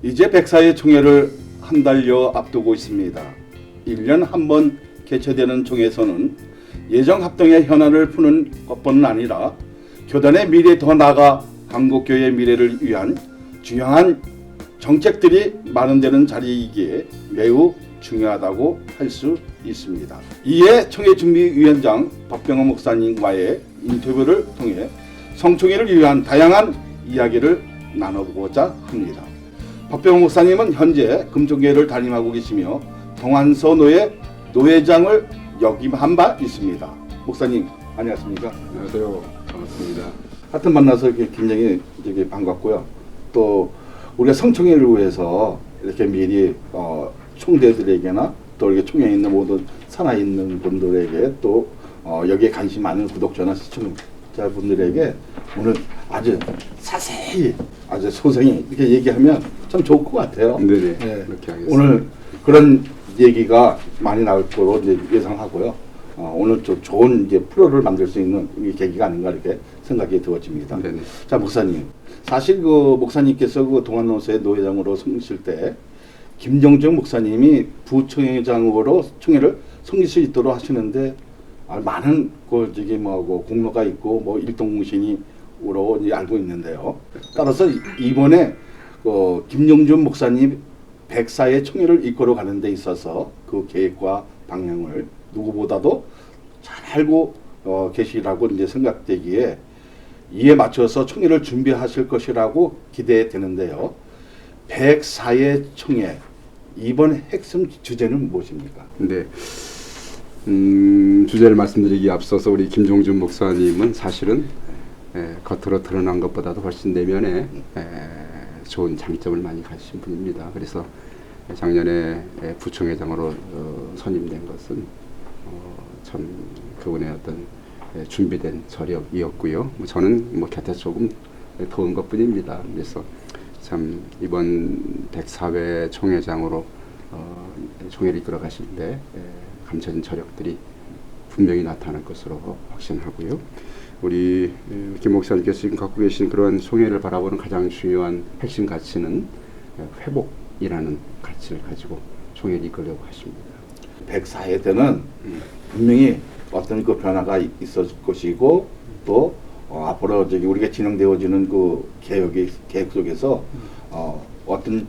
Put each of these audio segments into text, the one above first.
이제 백사의 총회를 한 달여 앞두고 있습니다. 1년 한 번 개최되는 총회에서는 예정 합동의 현안을 푸는 것뿐 아니라 교단의 미래 더 나아가 한국교회의 미래를 위한 중요한 정책들이 마련되는 자리이기에 매우 중요하다고 할 수 있습니다. 이에 총회준비위원장 박병호 목사님과의 인터뷰를 통해 성총회를 위한 다양한 이야기를 나눠보고자 합니다. 박병호 목사님은 현재 금종교회를 담임하고 계시며 동안서노회 노회장을 역임한 바 있습니다. 목사님 안녕하십니까? 안녕하세요. 반갑습니다. 하여튼 만나서 굉장히 반갑고요. 또 우리가 성총회를 위해서 이렇게 미리 총대들에게나 또 이렇게 총회에 있는 모든 산하에 있는 분들에게 또 여기에 관심 많은 구독자나 시청자분들에게 오늘 아주 자세히 아주 소상히 이렇게 얘기하면 참 좋을 것 같아요. 네네. 네. 그렇게 하겠습니다. 오늘 그런 얘기가 많이 나올 거로 이제 예상하고요. 오늘 좀 좋은 이제 프로를 만들 수 있는 계기가 아닌가 이렇게 생각이 들어집니다. 네네. 자, 목사님. 사실 그 목사님께서 그 동안노회 노회장으로 섬기실 때 김정중 목사님이 부총회장으로 총회를 섬길 수 있도록 하시는데 많은 그 저기 뭐고 공로가 있고 뭐 일동무신이로 이제 알고 있는데요. 따라서 이번에 그 김정준 목사님 백사의 총회를 이끌어 가는 데 있어서 그 계획과 방향을 누구보다도 잘 알고 계시라고 이제 생각되기에 이에 맞춰서 총회를 준비하실 것이라고 기대되는데요. 104의 총회 이번 핵심 주제는 무엇입니까? 네. 주제를 말씀드리기 앞서서 우리 김종준 목사님은 사실은 겉으로 드러난 것보다도 훨씬 내면에 좋은 장점을 많이 가지신 분입니다. 그래서 작년에 부총회장으로 선임된 것은 참 그분의 어떤 준비된 저력이었고요. 저는 뭐 곁에 조금 도운 것뿐입니다. 그래서 참 이번 104회 총회장으로 총회를 이끌어 가시는데 감춰진 저력들이 분명히 나타날 것으로 확신하고요. 우리 김 목사님께서 지금 갖고 계신 그런 총회를 바라보는 가장 중요한 핵심 가치는 회복이라는 가치를 가지고 총회를 이끌려고 하십니다. 104회 때는 분명히 어떤 그 변화가 있을 것이고 또 앞으로 저기 우리가 진행되어지는 그 계획 속에서 어떤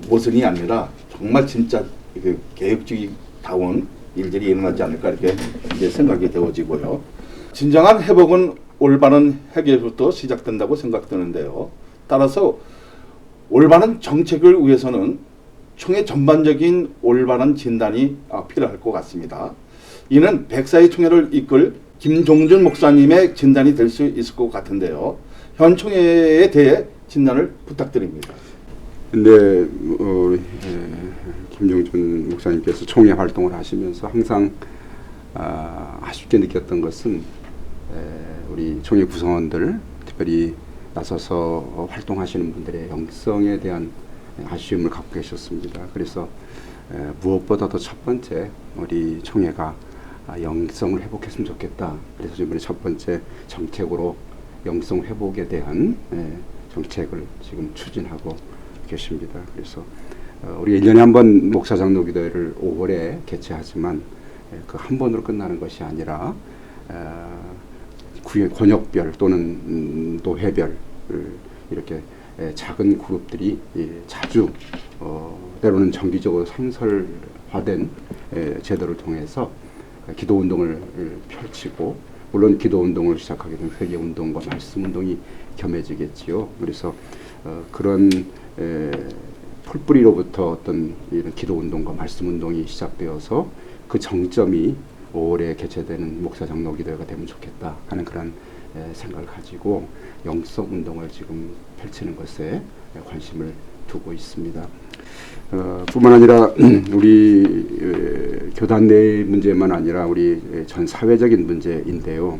모순이 아니라 정말 진짜 그 계획적이다운 일들이 일어나지 않을까 이렇게 이제 생각이 되어지고요. 진정한 회복은 올바른 해결부터 시작된다고 생각되는데요. 따라서 올바른 정책을 위해서는 총회 전반적인 올바른 진단이 필요할 것 같습니다. 이는 백사의 총회를 이끌 김종준 목사님의 진단이 될 수 있을 것 같은데요. 현 총회에 대해 진단을 부탁드립니다. 근데 김종준 목사님께서 총회 활동을 하시면서 항상 아쉽게 느꼈던 것은 우리 총회 구성원들 특별히 나서서 활동하시는 분들의 영성에 대한 아쉬움을 갖고 계셨습니다. 그래서 무엇보다도 첫 번째 우리 총회가 영성을 회복했으면 좋겠다. 그래서 이번에 첫 번째 정책으로 영성 회복에 대한 정책을 지금 추진하고 계십니다. 그래서 우리 1년에 한 번 목사장로기도회를 5월에 개최하지만 그 한 번으로 끝나는 것이 아니라 권역별 또는 노회별 이렇게 작은 그룹들이 자주 때로는 정기적으로 상설화된 제도를 통해서 기도운동을 펼치고 물론 기도운동을 시작하게 되면 회개운동과 말씀운동이 겸해지겠지요. 그래서 그런 풀뿌리로부터 어떤 이런 기도운동과 말씀운동이 시작되어서 그 정점이 5월에 개최되는 목사장로기도회가 되면 좋겠다 하는 그런 생각을 가지고 영성운동을 지금 펼치는 것에 관심을 두고 있습니다. 뿐만 아니라 우리 교단 내 문제만 아니라 우리 전 사회적인 문제인데요.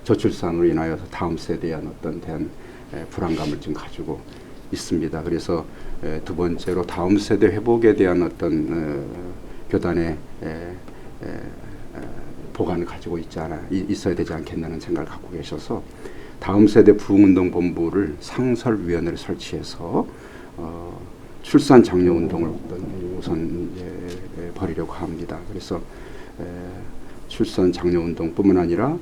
저출산으로 인하여서 다음 세대에 대한 불안감을 지금 가지고 있습니다. 그래서 두 번째로 다음 세대 회복에 대한 어떤 교단의 보관을 가지고 있어야 되지 않겠냐는 생각을 갖고 계셔서 다음 세대 부흥운동본부를 상설위원회를 설치해서 출산 장려 운동을 우선 벌이려고 합니다. 그래서 출산 장려 운동뿐만 아니라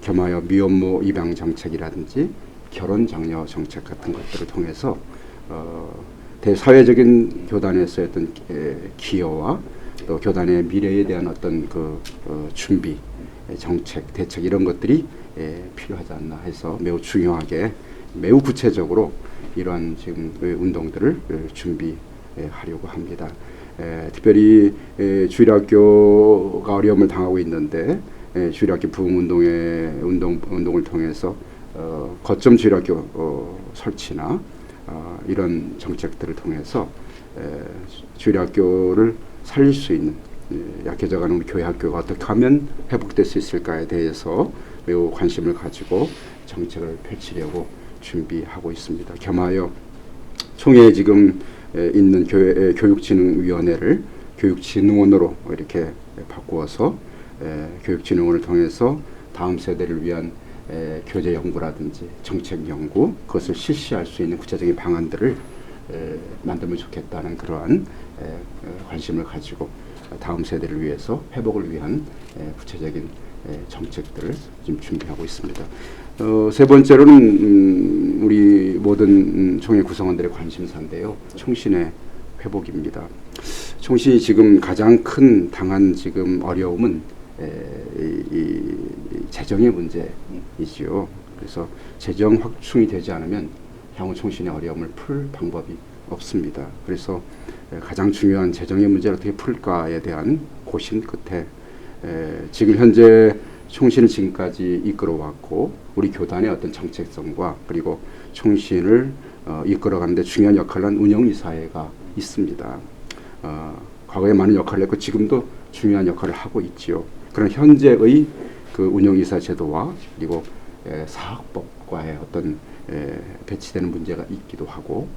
겸하여 미혼모 입양 정책이라든지 결혼 장려 정책 같은 것들을 통해서 대사회적인 교단에서의 어떤 기여와 또 교단의 미래에 대한 어떤 그 준비, 정책, 대책 이런 것들이 필요하지 않나 해서 매우 중요하게 매우 구체적으로 이러한 지금 운동들을 준비하려고 합니다. 특별히 주일학교가 어려움을 당하고 있는데 주일학교 부흥운동의 운동을 통해서 거점 주일학교 설치나 이런 정책들을 통해서 주일학교를 살릴 수 있는 약해져가는 우리 교회 학교가 어떻게 하면 회복될 수 있을까에 대해서 매우 관심을 가지고 정책을 펼치려고 준비하고 있습니다. 겸하여 총회에 지금 있는 교육진흥위원회를 교육진흥원으로 이렇게 바꾸어서 교육진흥원을 통해서 다음 세대를 위한 교재 연구라든지 정책 연구 그것을 실시할 수 있는 구체적인 방안들을 만들면 좋겠다는 그러한 관심을 가지고 다음 세대를 위해서 회복을 위한 구체적인 정책들을 지금 준비하고 있습니다. 세 번째로는 우리 모든 총회 구성원들의 관심사인데요. 총신의 회복입니다. 총신이 지금 가장 큰 당한 지금 어려움은 이 재정의 문제이지요. 그래서 재정 확충이 되지 않으면 향후 총신의 어려움을 풀 방법이 없습니다. 그래서 가장 중요한 재정의 문제를 어떻게 풀까에 대한 고심 끝에 지금 현재 총신을 지금까지 이끌어왔고 우리 교단의 어떤 정책성과 그리고 총신을 이끌어가는데 중요한 역할을 한 운영이사회가 있습니다. 과거에 많은 역할을 했고 지금도 중요한 역할을 하고 있지요. 그런 현재의 그 운영이사 제도와 그리고 사학법과의 어떤 배치되는 문제가 있기도 하고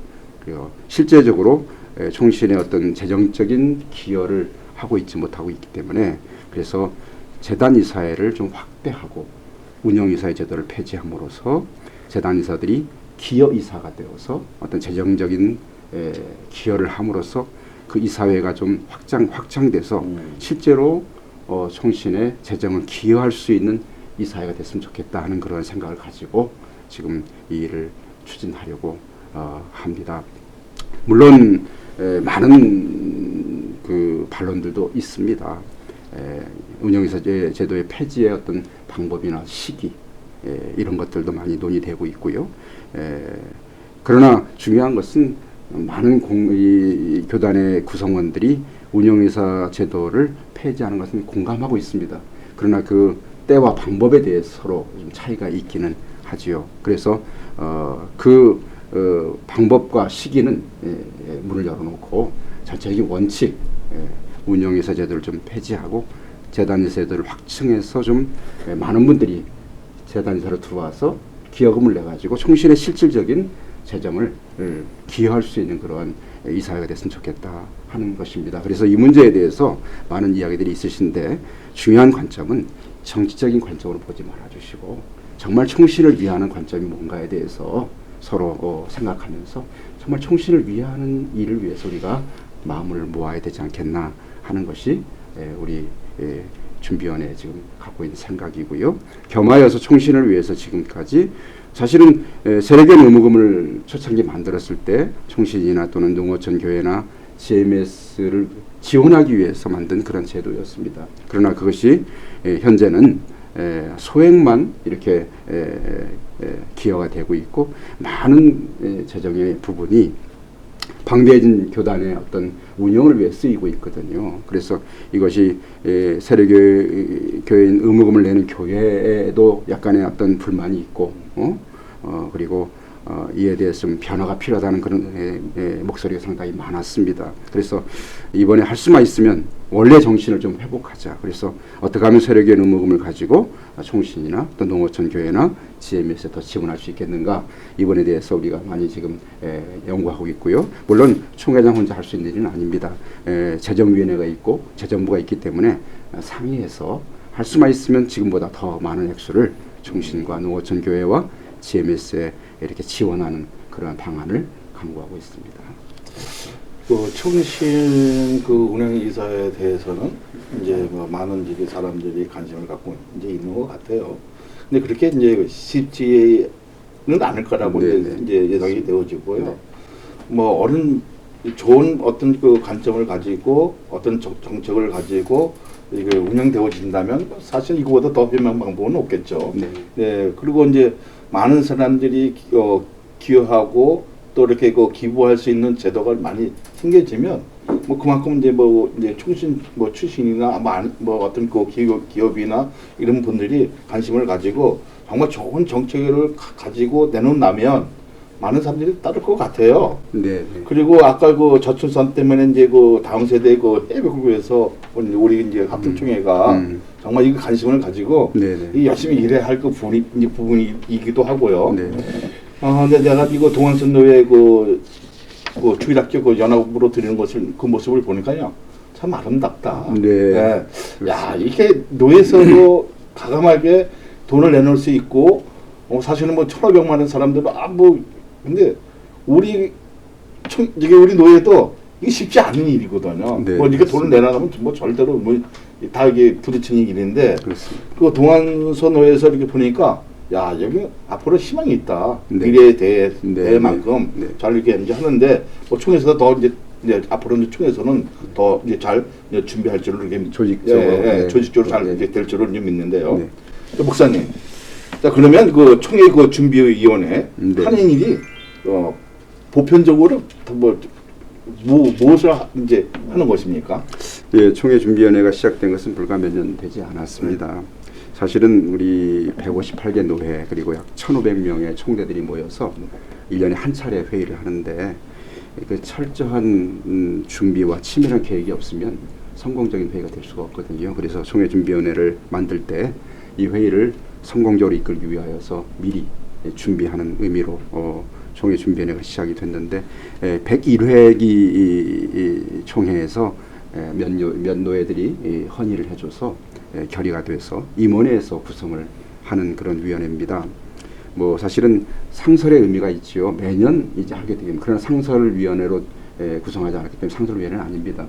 그리고 실제적으로 총신의 어떤 재정적인 기여를 하고 있지 못하고 있기 때문에 그래서 재단이사회를 좀 확대하고 운영이사회 제도를 폐지함으로써 재단이사들이 기여이사가 되어서 어떤 재정적인 기여를 함으로써 그 이사회가 좀 확장돼서 실제로 총신의 재정을 기여할 수 있는 이사회가 됐으면 좋겠다 하는 그런 생각을 가지고 지금 이 일을 추진하려고 합니다. 물론 많은 그 반론들도 있습니다. 운영이사 제도의 폐지의 어떤 방법이나 시기 이런 것들도 많이 논의되고 있고요. 그러나 중요한 것은 많은 이 교단의 구성원들이 운영이사 제도를 폐지하는 것은 공감하고 있습니다. 그러나 그 때와 방법에 대해서 서로 좀 차이가 있기는 하지요. 그래서 그 방법과 시기는 문을 열어놓고 전체적인 원칙 운영이사 제도를 좀 폐지하고 재단이사 제도를 확충해서 좀 많은 분들이 재단이사로 들어와서 기여금을 내가지고 총신의 실질적인 재정을 기여할 수 있는 그런 이사회가 됐으면 좋겠다 하는 것입니다. 그래서 이 문제에 대해서 많은 이야기들이 있으신데 중요한 관점은 정치적인 관점으로 보지 말아주시고 정말 총신을 위하는 관점이 뭔가에 대해서 서로 생각하면서 정말 총신을 위하는 일을 위해서 우리가 마음을 모아야 되지 않겠나 하는 것이 우리 준비위원회 지금 갖고 있는 생각이고요. 겸하여서 총신을 위해서 지금까지 사실은 세력의 의무금을 초창기 만들었을 때 총신이나 또는 농어촌 교회나 GMS를 지원하기 위해서 만든 그런 제도였습니다. 그러나 그것이 현재는 소액만 이렇게 기여가 되고 있고 많은 재정의 부분이 방대해진 교단의 어떤 운영을 위해 쓰이고 있거든요. 그래서 이것이 세례교인 의무금을 내는 교회에도 약간의 어떤 불만이 있고 그리고 이에 대해서 좀 변화가 필요하다는 그런 목소리가 상당히 많았습니다. 그래서 이번에 할 수만 있으면 원래 정신을 좀 회복하자. 그래서 어떻게 하면 세례교인 의무금을 가지고 총신이나 또 농어촌 교회나 GMS에 더 지원할 수 있겠는가, 이번에 대해서 우리가 많이 지금 연구하고 있고요. 물론 총회장 혼자 할 수 있는 일은 아닙니다. 재정위원회가 있고 재정부가 있기 때문에 상의해서 할 수만 있으면 지금보다 더 많은 액수를 총신과 농어촌 교회와 GMS에 이렇게 지원하는 그런 방안을 강구하고 있습니다. 그 청신 그 운영 이사에 대해서는 이제 뭐 많은 이제 사람들이 관심을 갖고 이제 있는 것 같아요. 근데 그렇게 이제 쉽지는 않을 거라고 네네. 이제 예상이 되어지고요. 네. 뭐 좋은 어떤 그 관점을 가지고 어떤 정책을 가지고 이게 운영되어진다면 사실 이거보다 더 현명 방법은 없겠죠. 네. 네. 그리고 이제 많은 사람들이 기여하고 또 이렇게 그 기부할 수 있는 제도가 많이 생겨지면 뭐 그만큼 이제 총신 뭐 출신이나 뭐 어떤 그 기업이나 이런 분들이 관심을 가지고 정말 좋은 정책을 가지고 내놓는다면 많은 사람들이 따를 것 같아요. 네. 그리고 아까 그 저출산 때문에 이제 그 다음 세대 그 해외국에서 우리 이제 합동총회가 정말 이 관심을 가지고 네네. 이 열심히 일해야 할 그 부분이기도 하고요. 네. 근데 내가 이거 동안선 노예 그 주일학교 그 연합으로 드리는 것을 그 모습을 보니까요 참 아름답다. 네. 네. 야 이렇게 노예에서도 과감하게 돈을 내놓을 수 있고 사실은 뭐 1,500만 원 사람들은 근데 이게 우리 노예도 이게 쉽지 않은 일이거든요. 네, 뭐 이게 그렇습니다. 돈을 내놔가면 뭐 절대로 뭐 다 이게 부딪히는 일인데 그렇습니다. 그 동안서 노예에서 이렇게 보니까 야 여기 앞으로 희망이 있다. 네. 미래에 대해 네, 대해만큼 네, 네. 잘 이렇게 이제 하는데 뭐 총에서 더 이제 앞으로 이제 총에서는 더 이제 잘 이제 준비할 줄을 이렇게 조직적으로, 네. 조직적으로 잘 네. 이제 될 줄을 이제 믿는데요. 네. 목사님. 자 그러면 그 총회 그 준비위원회 네. 하는 일이 보편적으로 무엇을 이제 하는 것입니까? 예, 총회준비위원회가 시작된 것은 불과 몇 년 되지 않았습니다. 사실은 우리 158개 노회 그리고 약 1,500명의 총대들이 모여서 1년에 한 차례 회의를 하는데 그 철저한 준비와 치밀한 계획이 없으면 성공적인 회의가 될 수가 없거든요. 그래서 총회준비위원회를 만들 때 이 회의를 성공적으로 이끌기 위하여서 미리 준비하는 의미로 총회준비위원회가 시작이 됐는데 101회기 이 총회에서 몇 노예들이 헌의를 해줘서 결의가 돼서 임원회에서 구성을 하는 그런 위원회입니다. 뭐 사실은 상설의 의미가 있지요. 매년 이제 하게 되면 그러나 상설위원회로 구성하지 않았기 때문에 상설위원회는 아닙니다.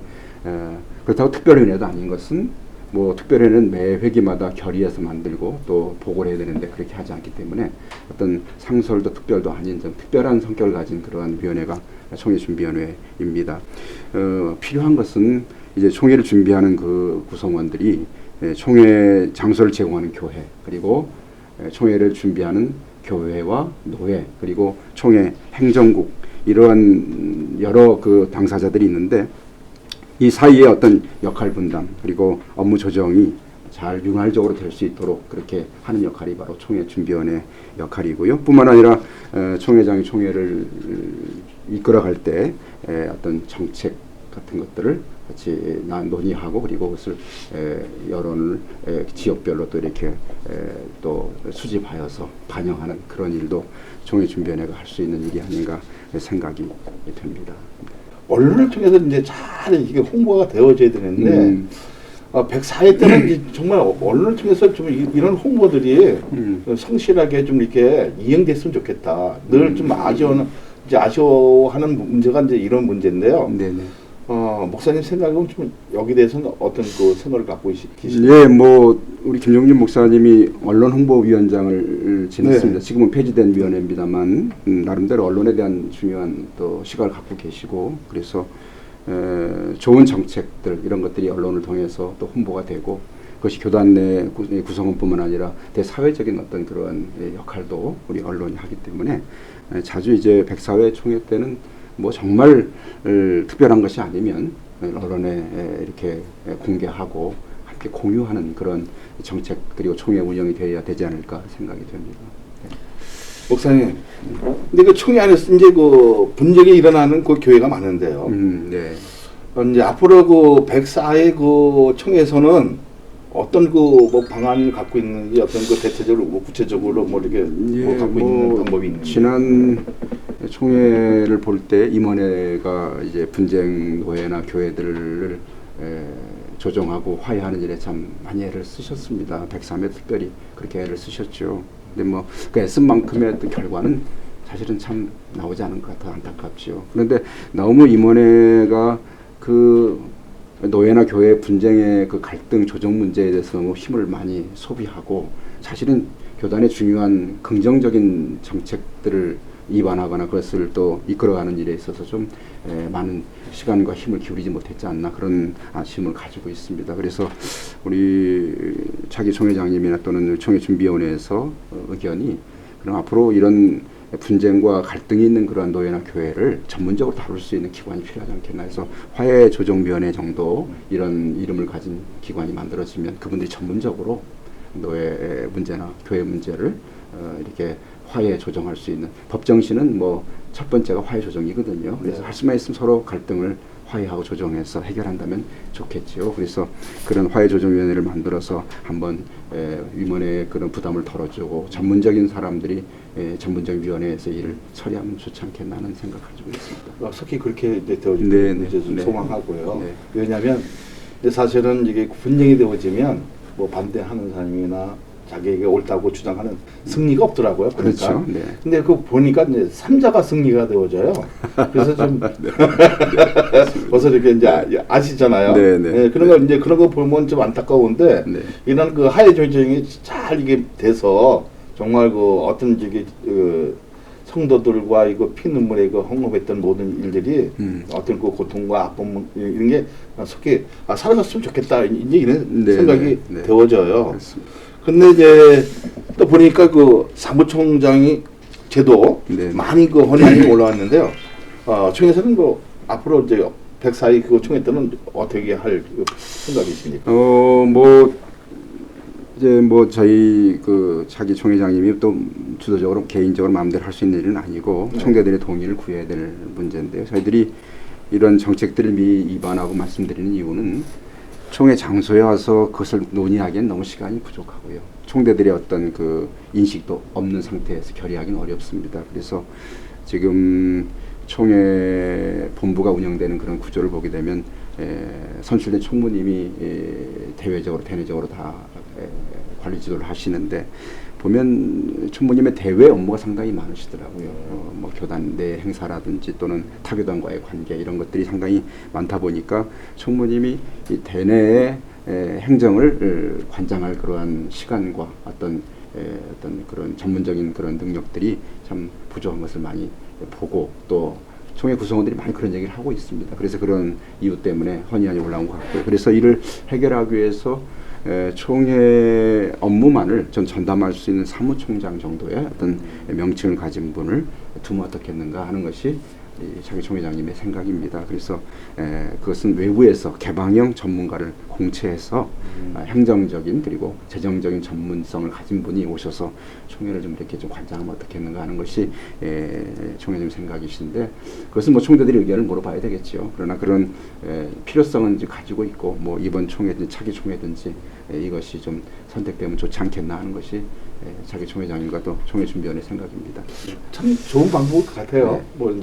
그렇다고 특별위원회도 아닌 것은 뭐 특별회는 매 회기마다 결의해서 만들고 또 보고를 해야 되는데 그렇게 하지 않기 때문에 어떤 상설도 특별도 아닌 좀 특별한 성격을 가진 그러한 위원회가 총회준비위원회입니다. 필요한 것은 이제 총회를 준비하는 그 구성원들이 총회 장소를 제공하는 교회 그리고 총회를 준비하는 교회와 노회 그리고 총회 행정국 이러한 여러 그 당사자들이 있는데 이 사이에 어떤 역할 분담 그리고 업무 조정이 잘 융화적으로 될 수 있도록 그렇게 하는 역할이 바로 총회준비위원회 역할이고요. 뿐만 아니라 총회장이 총회를 이끌어갈 때 어떤 정책 같은 것들을 같이 논의하고 그리고 그것을 여론을 지역별로 또 이렇게 또 수집하여서 반영하는 그런 일도 총회준비위원회가 할 수 있는 일이 아닌가 생각이 됩니다. 언론을 통해서 이제 잘 이게 홍보가 되어져야 되는데 104회 때는 이제 정말 언론을 통해서 좀 이런 홍보들이 성실하게 좀 이렇게 이행됐으면 좋겠다. 늘 좀 아쉬워하는 문제가 이제 이런 문제인데요. 네네. 목사님 생각은 좀 여기 대해서는 어떤 그 생각을 갖고 계십니까? 예, 뭐 우리 김종준 목사님이 언론 홍보위원장을 지냈습니다. 네. 지금은 폐지된 위원회입니다만 나름대로 언론에 대한 중요한 또 시각을 갖고 계시고 그래서 좋은 정책들 이런 것들이 언론을 통해서 또 홍보가 되고 그것이 교단 내 구성원뿐만 아니라 대사회적인 어떤 그러한 역할도 우리 언론이 하기 때문에 자주 이제 104회 총회 때는 뭐 정말 특별한 것이 아니면 언론에 이렇게 공개하고 함께 공유하는 그런 정책 그리고 총회 운영이 되어야 되지 않을까 생각이 됩니다. 목사님, 근데 그 총회 안에서 이제 그 분쟁이 일어나는 그 교회가 많은데요. 네. 이제 앞으로 그 104회 그 총회에서는 어떤 그 뭐 방안을 갖고 있는지 어떤 그 대체적으로 뭐 구체적으로 뭐 이렇게 뭐 갖고 있는 방법이 있는지. 지난 총회를 볼 때 임원회가 이제 분쟁 노회나 교회들을 조정하고 화해하는 일에 참 많이 애를 쓰셨습니다. 103회 특별히 그렇게 애를 쓰셨죠. 근데 뭐 그 애쓴 만큼의 또 결과는 사실은 참 나오지 않은 것 같아 안타깝죠. 그런데 너무 임원회가 그 노예나 교회 분쟁의 그 갈등 조정 문제에 대해서 너무 힘을 많이 소비하고 사실은 교단의 중요한 긍정적인 정책들을 입안하거나 그것을 또 이끌어가는 일에 있어서 좀 많은 시간과 힘을 기울이지 못했지 않나 그런 아쉬움을 가지고 있습니다. 그래서 우리 차기 총회장님이나 또는 총회준비위원회에서 의견이 그럼 앞으로 이런 분쟁과 갈등이 있는 그러한 노예나 교회를 전문적으로 다룰 수 있는 기관이 필요하지 않겠나 해서 화해조정위원회 정도 이런 이름을 가진 기관이 만들어지면 그분들이 전문적으로 노예 문제나 교회 문제를 이렇게 화해 조정할 수 있는 법 정신은 뭐 첫 번째가 화해 조정이거든요. 그래서 할 수만 있으면 서로 갈등을 화해하고 조정해서 해결한다면 좋겠죠. 그래서 그런 화해조정위원회를 만들어서 한번 위원회의 그런 부담을 덜어주고 전문적인 사람들이 전문적인 위원회에서 일을 처리하면 좋지 않겠나 하는 생각 가지고 있습니다. 속히 그렇게 이제 되어지는 네, 이제 좀 네. 소망하고요. 네. 왜냐하면 사실은 이게 분쟁이 되어지면 뭐 반대하는 사람이나 자기에게 옳다고 주장하는 승리가 없더라고요. 그러니까. 그렇죠. 네. 근데 그 보니까 이제 3자가 승리가 되어져요. 그래서 좀 벌써 이렇게 이제 아시잖아요. 네, 네. 네, 그런 거 이제 그런 거 보면 좀 안타까운데 네. 이런 그 하해 조정이 잘 이게 돼서 정말 그 어떤 저기 성도들과 이거 피눈물에 그 헌금했던 모든 일들이 어떤 그 고통과 아픔 이런 게 속히 사라졌으면 좋겠다 이제 이런 네, 생각이 네, 네. 되어져요. 그렇습니다. 근데 이제 또 보니까 그 사무총장이 제도 네. 많이 그 헌의안이 올라왔는데요. 총회에서는 그 앞으로 이제 104위 그 총회 때는 어떻게 할 생각이십니까? 뭐 이제 뭐 저희 그 차기 총회장님이 또 주도적으로 개인적으로 마음대로 할 수 있는 일은 아니고 네. 총대들의 동의를 구해야 될 문제인데요. 저희들이 이런 정책들을 미리 입안하고 말씀드리는 이유는 총회 장소에 와서 그것을 논의하기엔 너무 시간이 부족하고요. 총대들의 어떤 그 인식도 없는 상태에서 결의하기는 어렵습니다. 그래서 지금 총회 본부가 운영되는 그런 구조를 보게 되면 선출된 총무님이 대외적으로 대내적으로 다 관리 지도를 하시는데 보면 총무님의 대외 업무가 상당히 많으시더라고요. 뭐 교단 내 행사라든지 또는 타교단과의 관계 이런 것들이 상당히 많다 보니까 총무님이 이 대내의 행정을 관장할 그러한 시간과 어떤 그런 전문적인 그런 능력들이 참 부족한 것을 많이 보고 또 총회 구성원들이 많이 그런 얘기를 하고 있습니다. 그래서 그런 이유 때문에 헌의안이 올라온 것 같고요. 그래서 이를 해결하기 위해서 총회 업무만을 좀 전담할 수 있는 사무총장 정도의 어떤 명칭을 가진 분을 두면 어떻겠는가 하는 것이 차기 총회장님의 생각입니다. 그래서 그것은 외부에서 개방형 전문가를 공채해서 행정적인 그리고 재정적인 전문성을 가진 분이 오셔서 총회를 좀 이렇게 좀 관장하면 어떻겠는가 하는 것이 총회님 생각이신데 그것은 뭐 총대들의 의견을 물어봐야 되겠죠. 그러나 그런 필요성은 이제 가지고 있고 뭐 이번 총회든지 차기 총회든지 이것이 좀 선택되면 좋지 않겠나 하는 것이 차기 총회장님과 또 총회준비위원회 생각입니다. 참 좋은 방법일 것 같아요. 네. 뭐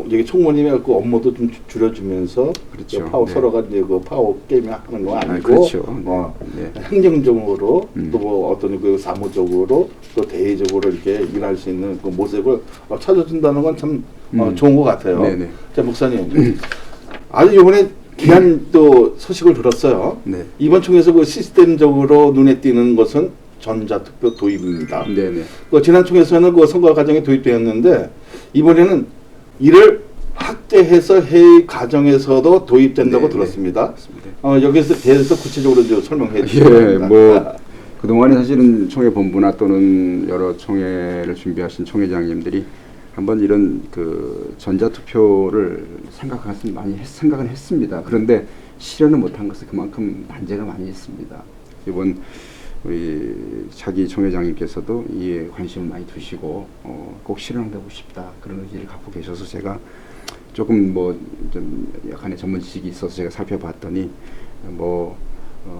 여기 총무님의 그 업무도 좀 줄여주면서 그렇죠. 그 파워 네. 서로가 이제 그 파워 게임 하는 거 아니고 그렇죠. 네. 행정적으로 또 뭐 어떤 그 사무적으로 또 대외적으로 이렇게 일할 수 있는 그 모습을 찾아준다는 건 참 좋은 것 같아요. 네네. 자 목사님, 아주 이번에 귀한 또 소식을 들었어요. 네. 이번 총에서 그 시스템적으로 눈에 띄는 것은 전자투표 도입입니다. 네네. 그 지난 총에서는 그 선거 과정에 도입되었는데 이번에는 이를 확대해서 회의 과정에서도 도입된다고 네, 들었습니다. 네. 여기서 대해서 구체적으로 좀 설명해 주시기 예, 바랍니다. 뭐 그동안에 사실은 총회 본부나 또는 여러 총회를 준비하신 총회장님들이 한번 이런 그 전자투표를 생각은 했습니다. 그런데 실현을 못한 것은 그만큼 난제가 많이 있습니다. 이번 우리 차기 총회장님께서도 이에 관심을 많이 두시고 꼭 실현하고 싶다 그런 의지를 갖고 계셔서 제가 조금 뭐 좀 약간의 전문 지식이 있어서 제가 살펴봤더니 뭐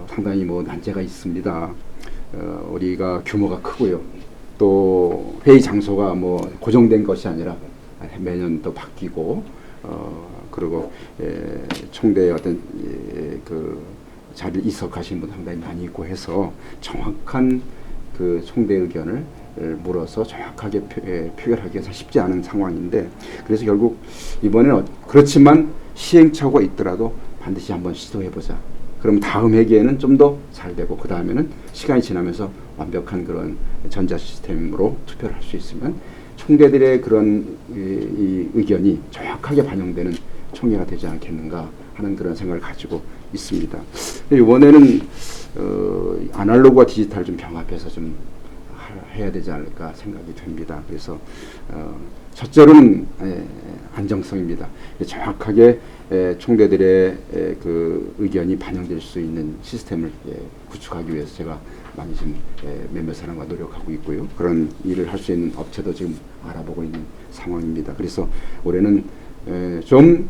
상당히 뭐 난제가 있습니다. 우리가 규모가 크고요. 또 회의 장소가 뭐 고정된 것이 아니라 매년 또 바뀌고 그리고 총대의 어떤 그 자리를 이석하신 분 상당히 많이 있고 해서 정확한 그 총대 의견을 물어서 정확하게 표결하기가 쉽지 않은 상황인데, 그래서 결국 이번에는 그렇지만 시행착오가 있더라도 반드시 한번 시도해보자. 그럼 다음 회기에는 좀 더 잘 되고 그 다음에는 시간이 지나면서 완벽한 그런 전자 시스템으로 투표를 할 수 있으면 총대들의 그런 이 의견이 정확하게 반영되는 총회가 되지 않겠는가 하는 그런 생각을 가지고 있습니다. 이번에는 아날로그와 디지털 좀 병합해서 좀 해야 되지 않을까 생각이 됩니다. 그래서 첫째로는 안정성입니다. 정확하게 총대들의 그 의견이 반영될 수 있는 시스템을 구축하기 위해서 제가 많이 지금 몇몇 사람과 노력하고 있고요. 그런 일을 할 수 있는 업체도 지금 알아보고 있는 상황입니다. 그래서 올해는 좀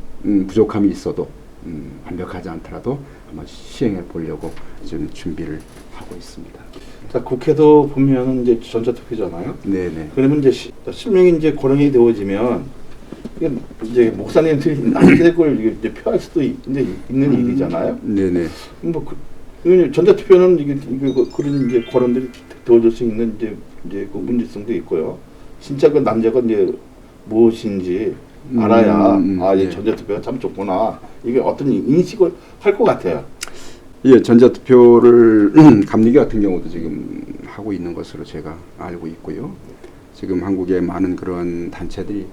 부족함이 있어도 완벽하지 않더라도 한번 시행해 보려고 지금 준비를 하고 있습니다. 자, 국회도 보면 이제 전자투표잖아요. 네네. 그러면 이제 실명이 이제 고령이 되어지면 이제 목사님들이 남의 걸 이제 표할 수도 이제 있는 일이잖아요. 네네. 뭐 전자투표는 이게 그런 이제 거론들이 되어질 수 있는 이제 그 문제성도 있고요. 진짜 그 남자가 이제 무엇인지 알아야 이 네. 전자투표가 참 좋구나. 이게 어떤 인식을 할 것 같아요. 예, 전자투표를 감리교 같은 경우도 지금 하고 있는 것으로 제가 알고 있고요. 지금 한국의 많은 그런 단체들이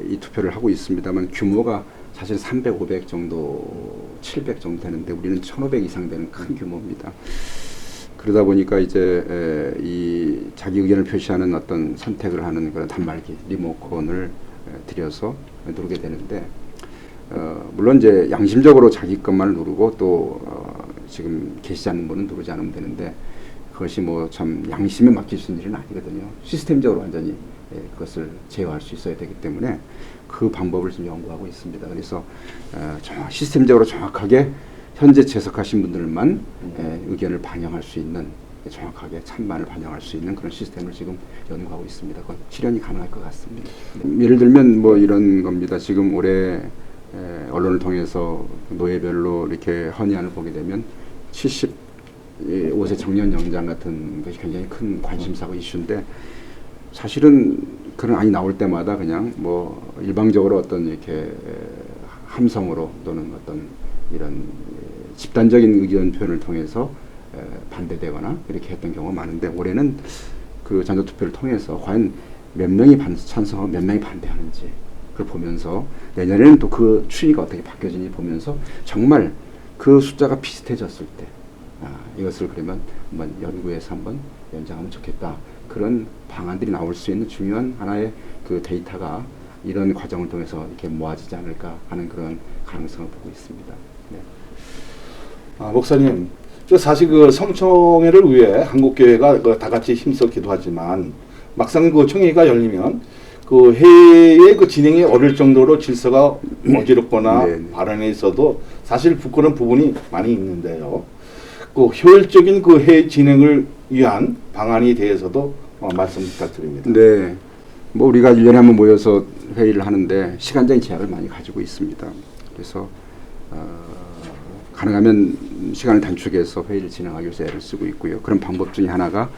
이 투표를 하고 있습니다만 규모가 사실 300, 500 정도, 700 정도 되는데 우리는 1,500 이상 되는 큰 규모입니다. 그러다 보니까 이제 이 자기 의견을 표시하는 어떤 선택을 하는 그런 단말기, 리모컨을 들여서 누르게 되는데, 물론 이제 양심적으로 자기 것만을 누르고 또 지금 계시지 않는 분은 누르지 않으면 되는데, 그것이 뭐 참 양심에 맡길 수 있는 일은 아니거든요. 시스템적으로 완전히 그것을 제어할 수 있어야 되기 때문에 그 방법을 지금 연구하고 있습니다. 그래서 시스템적으로 정확하게 현재 재석하신 분들만 의견을 반영할 수 있는, 정확하게 찬반을 반영할 수 있는 그런 시스템을 지금 연구하고 있습니다. 그건 실현이 가능할 것 같습니다. 예를 들면 뭐 이런 겁니다. 지금 올해 언론을 통해서 노예별로 이렇게 헌의안을 보게 되면 75세 청년 영장 같은 것이 굉장히 큰 관심사고 이슈인데, 사실은 그런 안이 나올 때마다 그냥 뭐 일방적으로 어떤 이렇게 함성으로 또는 어떤 이런 집단적인 의견 표현을 통해서 반대되거나 이렇게 했던 경우가 많은데, 올해는 그 전자투표를 통해서 과연 몇 명이 찬성하고 몇 명이 반대하는지 그걸 보면서, 내년에는 또 그 추이가 어떻게 바뀌어지는지 보면서 정말 그 숫자가 비슷해졌을 때 이것을 그러면 한번 연구해서 한번 연장하면 좋겠다. 그런 방안들이 나올 수 있는 중요한 하나의 그 데이터가 이런 과정을 통해서 이렇게 모아지지 않을까 하는 그런 가능성을 보고 있습니다. 네. 목사님, 사실 그 성청회를 위해 한국교회가 다 같이 힘써 기도하지만 막상 그 청회가 열리면 그 회의 그 진행이 어려울 정도로 질서가 어지럽거나 네. 발언에 있어도 사실 부끄러운 부분이 많이 있는데요. 그 효율적인 그 회의 진행을 위한 방안에 대해서도 말씀 부탁드립니다. 네. 뭐 우리가 1년에 한번 모여서 회의를 하는데 시간적인 제약을 많이 가지고 있습니다. 그래서 가능하면 시간을 단축해서 회의를 진행하기 위해서 애를 쓰고 있고요. 그런 방법 중에 하나가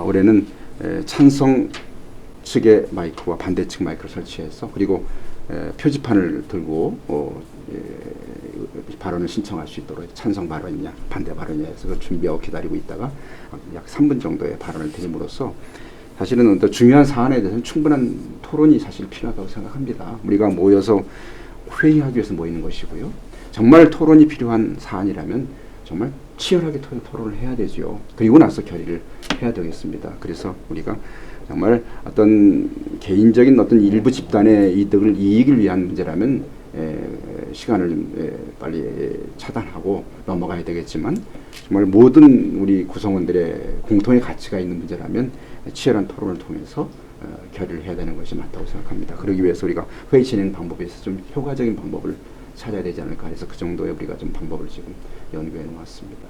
올해는 찬성 측의 마이크와 반대 측 마이크를 설치해서, 그리고 표지판을 들고 발언을 신청할 수 있도록 찬성 발언이냐 반대 발언이냐 해서 그걸 준비하고 기다리고 있다가 약 3분 정도의 발언을 드림으로써 사실은 어떤 중요한 사안에 대해서는 충분한 토론이 사실 필요하다고 생각합니다. 우리가 모여서 회의하기 위해서 모이는 것이고요. 정말 토론이 필요한 사안이라면 정말 치열하게 토론을 해야 되죠. 그리고 나서 결의를 해야 되겠습니다. 그래서 우리가 정말 어떤 개인적인 어떤 일부 집단의 이익을 위한 문제라면 시간을 빨리 차단하고 넘어가야 되겠지만, 정말 모든 우리 구성원들의 공통의 가치가 있는 문제라면 치열한 토론을 통해서 결의를 해야 되는 것이 맞다고 생각합니다. 그러기 위해서 우리가 회의 진행 방법에서 좀 효과적인 방법을 찾아야 되지 않을까 해서 그 정도의 우리가 좀 방법을 지금 연구해 놓았습니다.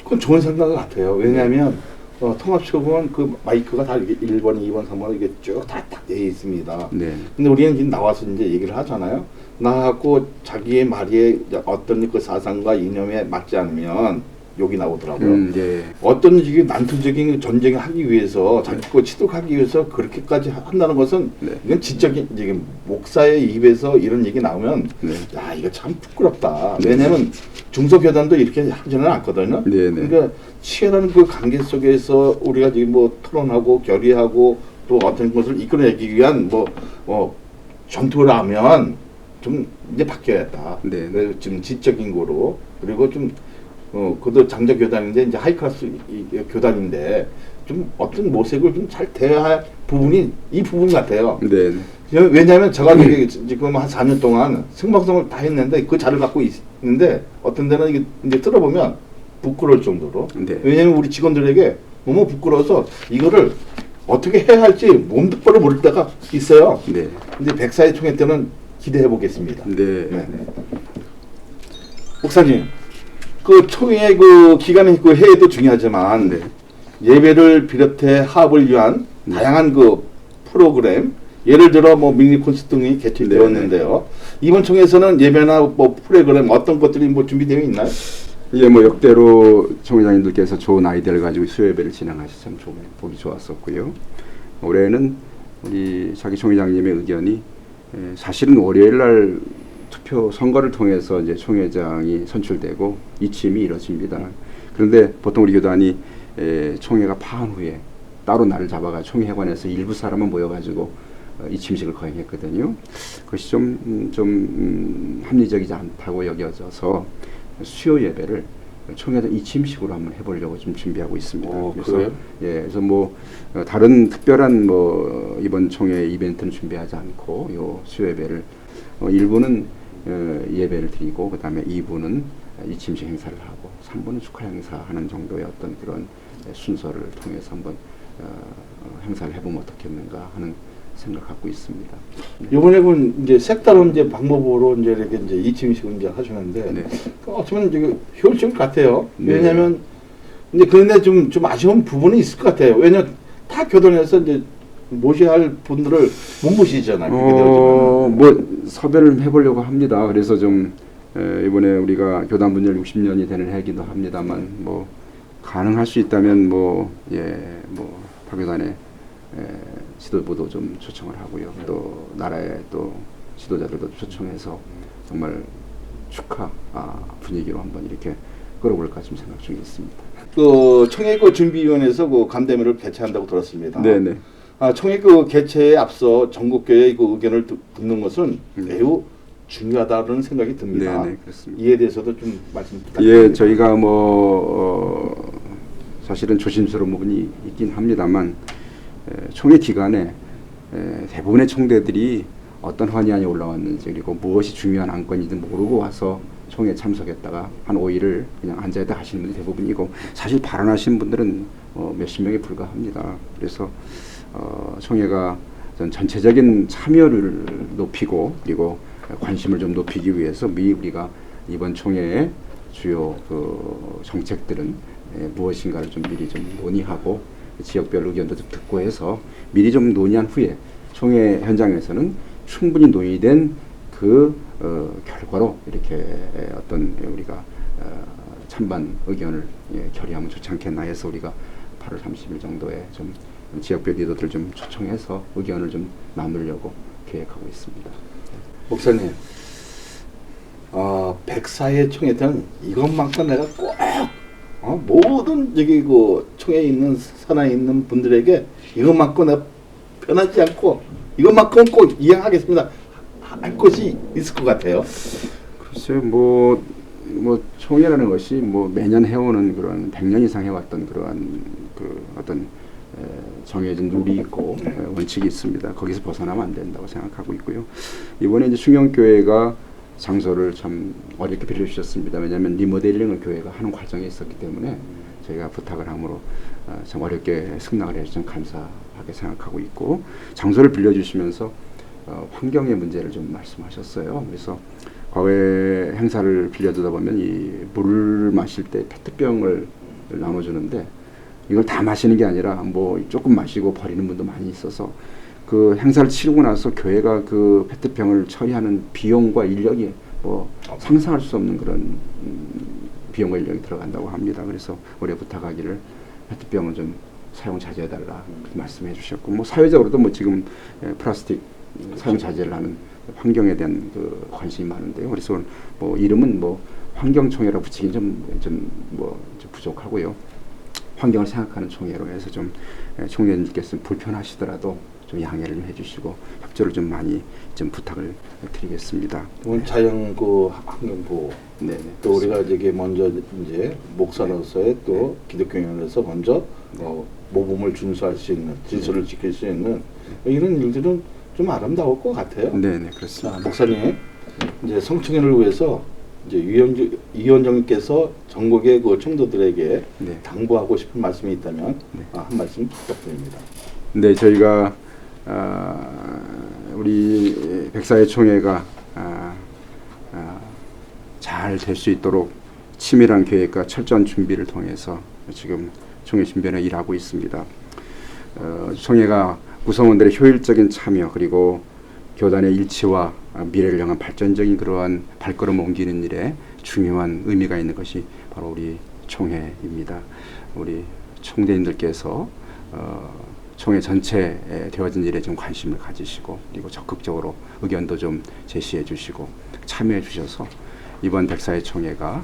그건 좋은 생각 같아요. 왜냐하면 통합시켜 보면 그 마이크가 다 이게 1번, 2번, 3번 이게 쭉 다 되어 있습니다. 네. 근데 우리는 지금 나와서 이제 얘기를 하잖아요. 나하고 자기의 말이 어떤 그 사상과 이념에 맞지 않으면 욕이 나오더라고요. 예. 어떤 이게 난투적인 전쟁을 하기 위해서 자기 거 치독하기 위해서 그렇게까지 한다는 것은 네. 이건 지적인 이게 목사의 입에서 이런 얘기 나오면 네. 야 이거 참 부끄럽다. 왜냐하면 중소교단도 이렇게 하지는 않거든요. 네, 네. 그러니까 치열한 그 관계 속에서 우리가 지금 뭐 토론하고 결의하고 또 어떤 것을 이끌어내기 위한 전투라면 좀 이제 바뀌어야겠다. 네. 그래서 지금 지적인 거로 그리고 좀 그도 장자 교단인데 이제 하이 클래스 교단인데 좀 어떤 모색을 좀 잘 대할 부분이 이 부분 같아요. 네. 왜냐하면 제가 지금 한 4년 동안 생방송을 다 했는데 그 자료를 갖고 있는데 어떤 데는 이게 이제 들어보면 부끄러울 정도로. 네. 왜냐하면 우리 직원들에게 너무 부끄러워서 이거를 어떻게 해야 할지 몸둘바를 모를 때가 있어요. 네. 근데 백사의 총회 때는 기대해 보겠습니다. 네. 네. 목사님, 그 총회 그 기간의 그 해도 중요하지만 네. 예배를 비롯해 화합을 위한 다양한 그 프로그램, 예를 들어 뭐 미니 콘서트 등이 개최되었는데요. 이번 총회에서는 예배나 뭐 프로그램 어떤 것들이 뭐 준비되어 있나요? 예, 뭐 역대로 총회장님들께서 좋은 아이디어를 가지고 수요예배를 진행하셔서 참 보기 좋았었고요. 올해는 우리 자기 총회장님의 의견이 사실은 월요일 날 투표 선거를 통해서 이제 총회장이 선출되고 이침이 이뤄집니다. 그런데 보통 우리 교단이 총회가 파한 후에 따로 날을 잡아가 총회관에서 일부 사람만 모여가지고 이침식을 거행했거든요. 그것이 좀 합리적이지 않다고 여겨져서 수요 예배를 총회장 이침식으로 한번 해보려고 좀 준비하고 있습니다. 그래서 그래서 뭐 다른 특별한 뭐 이번 총회 이벤트는 준비하지 않고 요 수요 예배를 일부는 예배를 드리고 그 다음에 2부는 이침식 행사를 하고 3부는 축하 행사하는 정도의 어떤 그런 순서를 통해서 한번 행사를 해보면 어떻겠는가 하는 생각을 갖고 있습니다. 이번에는 이제 색다른 이제 방법으로 이제 이렇게 이제 이침식을 이제 하시는데 네. 어쩌면 이게 효율적일 것 같아요. 네. 왜냐하면 이제 그런데 좀 아쉬운 부분이 있을 것 같아요. 왜냐 다 교단에서 이제 모셔야 할 분들을 못 모시잖아요. 뭐 섭외를 해보려고 합니다. 그래서 좀 이번에 우리가 교단 분열 60년이 되는 해기도 합니다만 뭐 가능할 수 있다면 타 교단의 지도부도 좀 초청을 하고요. 또 나라의 또 지도자들도 초청해서 정말 축하 분위기로 한번 이렇게 끌어볼까 좀 생각 중에 있습니다. 그 총회교 준비위원회에서 그 감대회를 개최한다고 들었습니다. 네네. 총회교 개최에 앞서 전국교회의 그 의견을 듣는 것은 매우 중요하다는 생각이 듭니다. 네네, 그렇습니다. 이에 대해서도 좀 말씀 부탁드립니다. 예, 저희가 사실은 조심스러운 부분이 있긴 합니다만 총회 기간에 대부분의 총대들이 어떤 환의안이 올라왔는지 그리고 무엇이 중요한 안건인지 모르고 와서 총회에 참석했다가 한 5일을 그냥 앉아있다 하시는 분들이 대부분이고 사실 발언하시는 분들은 몇십 명에 불과합니다. 그래서 총회가 전체적인 참여를 높이고 그리고 관심을 좀 높이기 위해서 미리 우리가 이번 총회의 주요 그 정책들은 무엇인가를 좀 미리 좀 논의하고 지역별 의견도 좀 듣고 해서 미리 좀 논의한 후에 총회 현장에서는 충분히 논의된 그 결과로 이렇게 어떤 우리가 찬반 의견을 결의하면 좋지 않겠나 해서 우리가 8월 30일 정도에 좀 지역별 리더들 좀 초청해서 의견을 좀 나누려고 계획하고 있습니다. 목사님, 백사의 총회 때는 이것만큼 내가 꼭 모든 저기 그 총회에 있는 산하에 있는 분들에게 이것만큼 내가 변하지 않고 이것만큼 꼭 이행하겠습니다. 할 것이 있을 것 같아요. 글쎄요, 뭐 총회라는 것이 뭐 매년 해오는 그런 100년 이상 해왔던 그러한 그 어떤 정해진 룰이 있고 원칙이 있습니다. 거기서 벗어나면 안 된다고 생각하고 있고요. 이번에 이제 충영교회가 장소를 참 어렵게 빌려주셨습니다. 왜냐하면 리모델링을 교회가 하는 과정에 있었기 때문에 저희가 부탁을 함으로 참 어렵게 승낙을 해서 좀 감사하게 생각하고 있고 장소를 빌려주시면서 환경의 문제를 좀 말씀하셨어요. 그래서 과거에 행사를 빌려주다 보면 이 물을 마실 때 페트병을 나눠주는데 이걸 다 마시는 게 아니라 뭐 조금 마시고 버리는 분도 많이 있어서 그 행사를 치르고 나서 교회가 그 페트병을 처리하는 비용과 인력이 뭐 상상할 수 없는 그런 비용 원령이 들어간다고 합니다. 그래서 올해 부탁하기를 페트병은 좀 사용 자제해달라 그렇게 말씀해 주셨고, 뭐 사회적으로도 뭐 지금 플라스틱 사용 자제를 하는 환경에 대한 그 관심이 많은데요. 그래서 뭐 이름은 뭐 환경총회라 붙이긴 좀 부족하고요. 환경을 생각하는 총회로 해서 좀 총회님께서 불편하시더라도 좀 양해를 해주시고 협조를 좀 많이 좀 부탁을 드리겠습니다. 이건 자연 그 환경 보호. 네. 또 우리가 저기 먼저 이제 목사로서의 또 기독교인으로서 먼저 모범을 준수할 수 있는, 질서를 지킬 수 있는 이런 일들은 좀 아름다울 것 같아요. 네, 그렇습니다. 자, 목사님, 이제 성청회를 위해서 이제 위원장님께서 전국의 그 청도들에게 네. 당부하고 싶은 말씀이 있다면 네. 한 말씀 부탁드립니다. 네, 저희가 우리 백사회 총회가 잘 될 수 있도록 치밀한 계획과 철저한 준비를 통해서 지금 총회 준비를 일하고 있습니다. 총회가 구성원들의 효율적인 참여, 그리고 교단의 일치와 미래를 향한 발전적인 그러한 발걸음 옮기는 일에 중요한 의미가 있는 것이 바로 우리 총회입니다. 우리 총대인들께서 총회 전체에 되어진 일에 좀 관심을 가지시고, 그리고 적극적으로 의견도 좀 제시해 주시고 참여해 주셔서 이번 백사회 총회가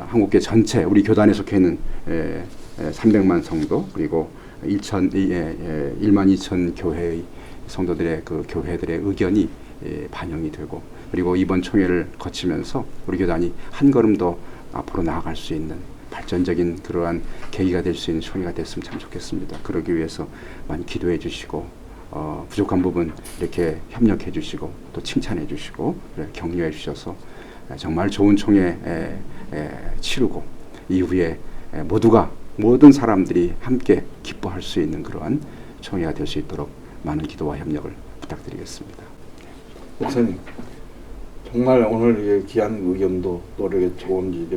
한국계 전체 우리 교단에 속해 있는 300만 성도, 그리고 1만 2천 교회의 성도들의 그 교회들의 의견이 반영이 되고, 그리고 이번 총회를 거치면서 우리 교단이 한 걸음 더 앞으로 나아갈 수 있는 발전적인 그러한 계기가 될 수 있는 총회가 됐으면 참 좋겠습니다. 그러기 위해서 많이 기도해 주시고, 부족한 부분 이렇게 협력해 주시고, 또 칭찬해 주시고, 격려해 주셔서 정말 좋은 총회 치르고 이후에 모든 사람들이 함께 기뻐할 수 있는 그러한 총회가 될 수 있도록 많은 기도와 협력을 부탁드리겠습니다. 목사님, 정말 오늘 귀한 의견도 또 이렇게 좋은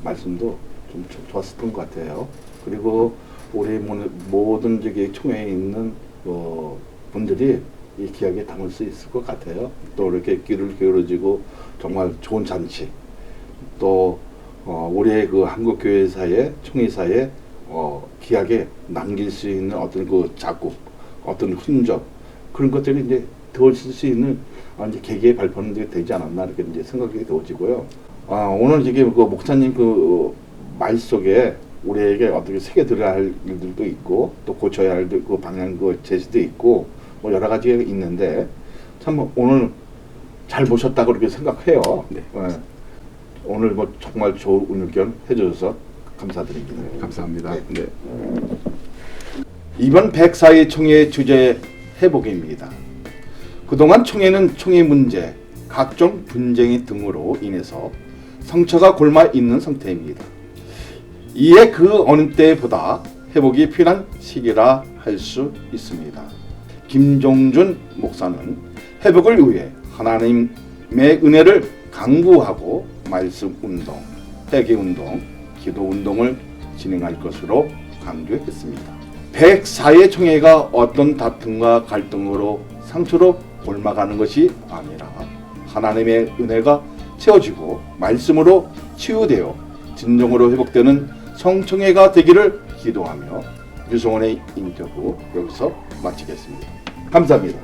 말씀도 좀 좋았었던 것 같아요. 그리고 우리 모든 저기 총회에 있는 분들이 이 기억에 담을 수 있을 것 같아요. 또 이렇게 귀를 기울여지고 정말 좋은 잔치, 또 우리의 그 한국 교회사의 총회사에 기억에 남길 수 있는 어떤 그 자국, 어떤 흔적, 그런 것들이 이제 되어질 수 있는 이제 계기의 발표는 되지 않았나 이렇게 이제 생각이 되어지고요. 오늘 지금 그 목사님 그 말 속에 우리에게 어떻게 새겨 들어야 할 일들도 있고, 또 고쳐야 할 그 방향 그 제시도 있고, 뭐 여러 가지가 있는데 참 오늘 잘 모셨다고 그렇게 생각해요. 네. 오늘 뭐 정말 좋은 의견 해주셔서 감사드립니다. 감사합니다. 네. 이번 104회 총회 주제 회복입니다. 그동안 총회는 총회 문제, 각종 분쟁 등으로 인해서 상처가 골마 있는 상태입니다. 이에 그 어느 때보다 회복이 필요한 시기라 할 수 있습니다. 김종준 목사는 회복을 위해 하나님의 은혜를 강구하고 말씀 운동, 회개 운동, 기도 운동을 진행할 것으로 강조했습니다. 104회 총회가 어떤 다툼과 갈등으로 상처로 옮아가는 것이 아니라 하나님의 은혜가 채워지고 말씀으로 치유되어 진정으로 회복되는 성총회가 되기를 기도하며 유성원의 인터뷰 여기서 마치겠습니다. 감사합니다.